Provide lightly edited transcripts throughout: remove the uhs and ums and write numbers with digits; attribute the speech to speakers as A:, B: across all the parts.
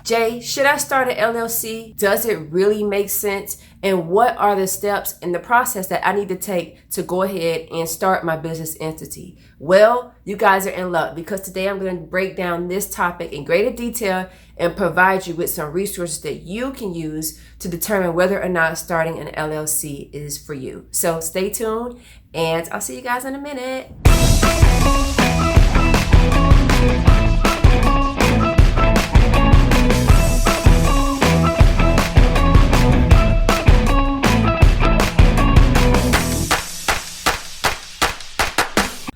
A: Jay, should I start an LLC? Does it really make sense? And what are the steps in the process that I need to take to go ahead and start my business entity? Well, you guys are in luck because today I'm going to break down this topic in greater detail and provide you with some resources that you can use to determine whether or not starting an LLC is for you. So stay tuned and I'll see you guys in a minute.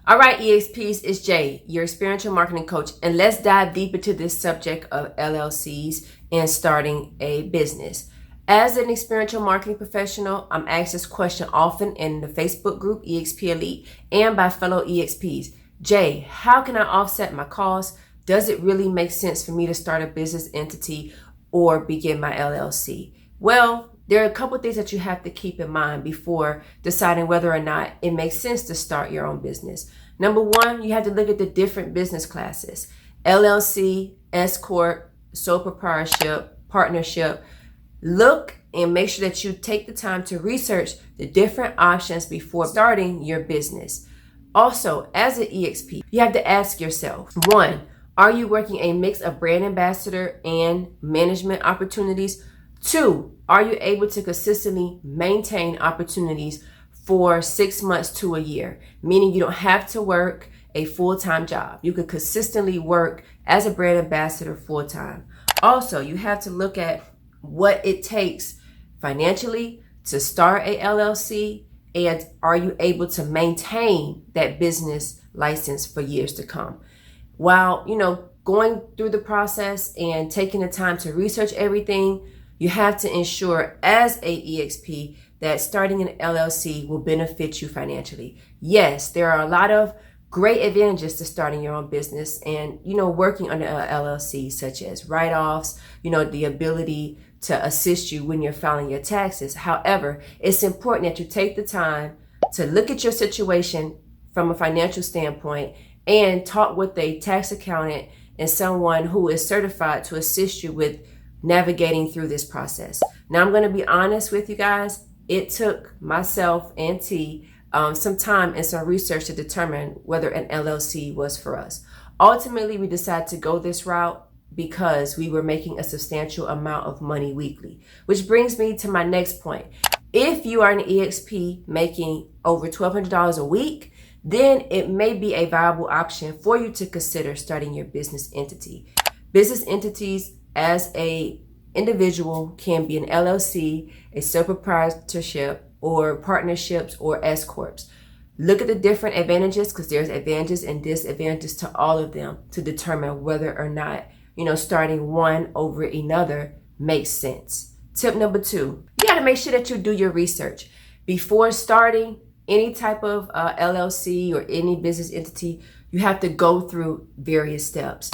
A: All right, EXPs, it's Jay, your experiential marketing coach, and let's dive deep into this subject of LLCs and starting a business. As an experiential marketing professional, I'm asked this question often in the Facebook group EXP Elite and by fellow EXPs. Jay, how can I offset my costs? Does it really make sense for me to start a business entity or begin my LLC? Well, there are a couple of things that you have to keep in mind before deciding whether or not it makes sense to start your own business. Number one, you have to look at the different business classes: LLC, S Corp, sole proprietorship, partnership. Look and make sure that you take the time to research the different options before starting your business. Also, as an EXP, you have to ask yourself, one, are you working a mix of brand ambassador and management opportunities? Two, are you able to consistently maintain opportunities for 6 months to a year? Meaning you don't have to work a full-time job. You could consistently work as a brand ambassador full-time. Also, you have to look at what it takes financially to start a LLC, and are you able to maintain that business license for years to come? While, going through the process and taking the time to research everything, you have to ensure as a EXP that starting an LLC will benefit you financially. Yes, there are a lot of great advantages to starting your own business and, working under a LLC, such as write-offs, the ability to assist you when you're filing your taxes. However, it's important that you take the time to look at your situation from a financial standpoint and talk with a tax accountant and someone who is certified to assist you with navigating through this process. Now, I'm going to be honest with you guys. It took myself and T some time and some research to determine whether an LLC was for us. Ultimately, we decided to go this route because we were making a substantial amount of money weekly, which brings me to my next point. If you are an EXP making over $1,200 a week, then it may be a viable option for you to consider starting your business entity. Business entities as a individual can be an LLC, a sole proprietorship, or partnerships or S corps. Look at the different advantages because there's advantages and disadvantages to all of them to determine whether or not, starting one over another makes sense. Tip number two, you got to make sure that you do your research. Before starting any type of LLC or any business entity, you have to go through various steps.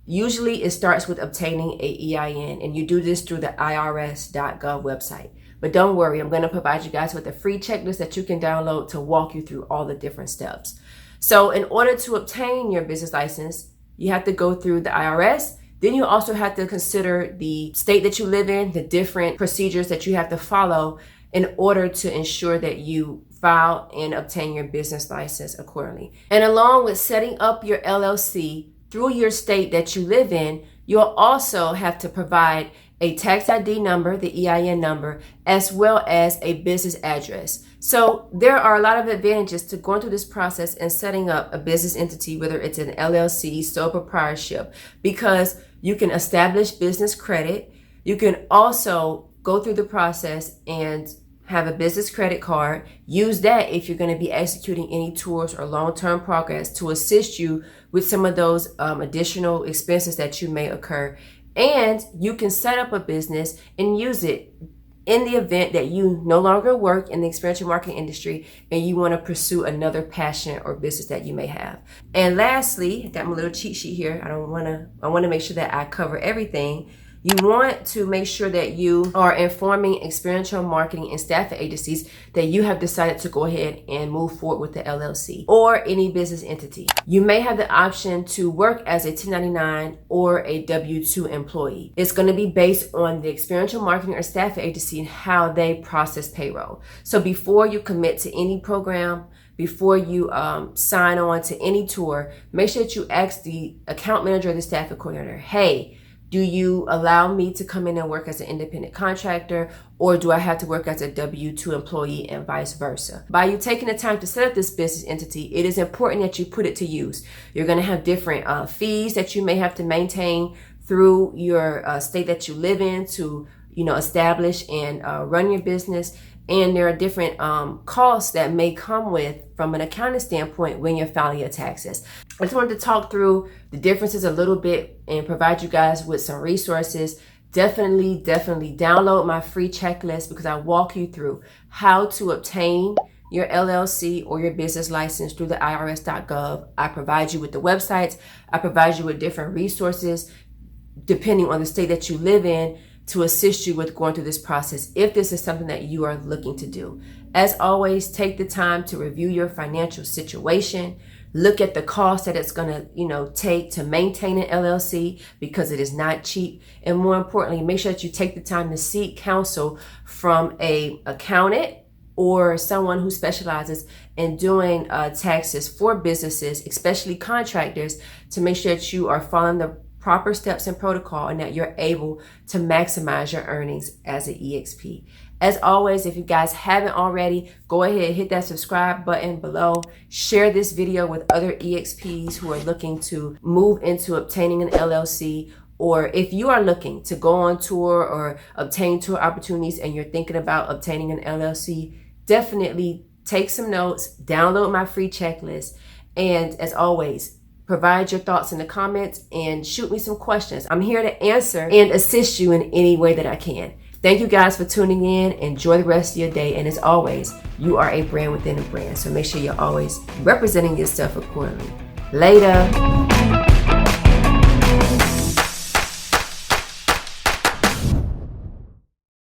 A: Usually it starts with obtaining a EIN, and you do this through the irs.gov website. But don't worry, I'm going to provide you guys with a free checklist that you can download to walk you through all the different steps. So in order to obtain your business license, you have to go through the IRS. Then you also have to consider the state that you live in, the different procedures that you have to follow in order to ensure that you file and obtain your business license accordingly. And along with setting up your LLC through your state that you live in, you'll also have to provide a tax ID number, the EIN number, as well as a business address. So there are a lot of advantages to going through this process and setting up a business entity, whether it's an LLC, sole proprietorship, because you can establish business credit. You can also go through the process and have a business credit card. Use that if you're going to be executing any tours or long-term progress to assist you with some of those additional expenses that you may occur. And you can set up a business and use it in the event that you no longer work in the experiential marketing industry and you want to pursue another passion or business that you may have. And lastly, I got my little cheat sheet here. I want to make sure that I cover everything. You want to make sure that you are informing experiential marketing and staffing agencies that you have decided to go ahead and move forward with the LLC or any business entity. You may have the option to work as a 1099 or a W-2 employee. It's going to be based on the experiential marketing or staffing agency and how they process payroll. So before you commit to any program, before you sign on to any tour, make sure that you ask the account manager or the staffing coordinator, hey, do you allow me to come in and work as an independent contractor, or do I have to work as a W-2 employee and vice versa? By you taking the time to set up this business entity, it is important that you put it to use. You're going to have different fees that you may have to maintain through your state that you live in to, establish and run your business. And there are different costs that may come with from an accounting standpoint when you're filing your taxes. I just wanted to talk through the differences a little bit and provide you guys with some resources. Definitely download my free checklist because I walk you through how to obtain your LLC or your business license through the IRS.gov. I provide you with the websites. I provide you with different resources depending on the state that you live in to assist you with going through this process if this is something that you are looking to do. As always, take the time to review your financial situation. Look at the cost that it's going to, take to maintain an LLC because it is not cheap. And more importantly, make sure that you take the time to seek counsel from an accountant or someone who specializes in doing taxes for businesses, especially contractors, to make sure that you are following the proper steps and protocol and that you're able to maximize your earnings as an EXP. As always, if you guys haven't already, go ahead, hit that subscribe button below. Share this video with other EXPs who are looking to move into obtaining an LLC, or if you are looking to go on tour or obtain tour opportunities and you're thinking about obtaining an LLC, definitely take some notes, download my free checklist, and as always, provide your thoughts in the comments and shoot me some questions. I'm here to answer and assist you in any way that I can. Thank you guys for tuning in. Enjoy the rest of your day. And as always, you are a brand within a brand. So make sure you're always representing yourself accordingly. Later.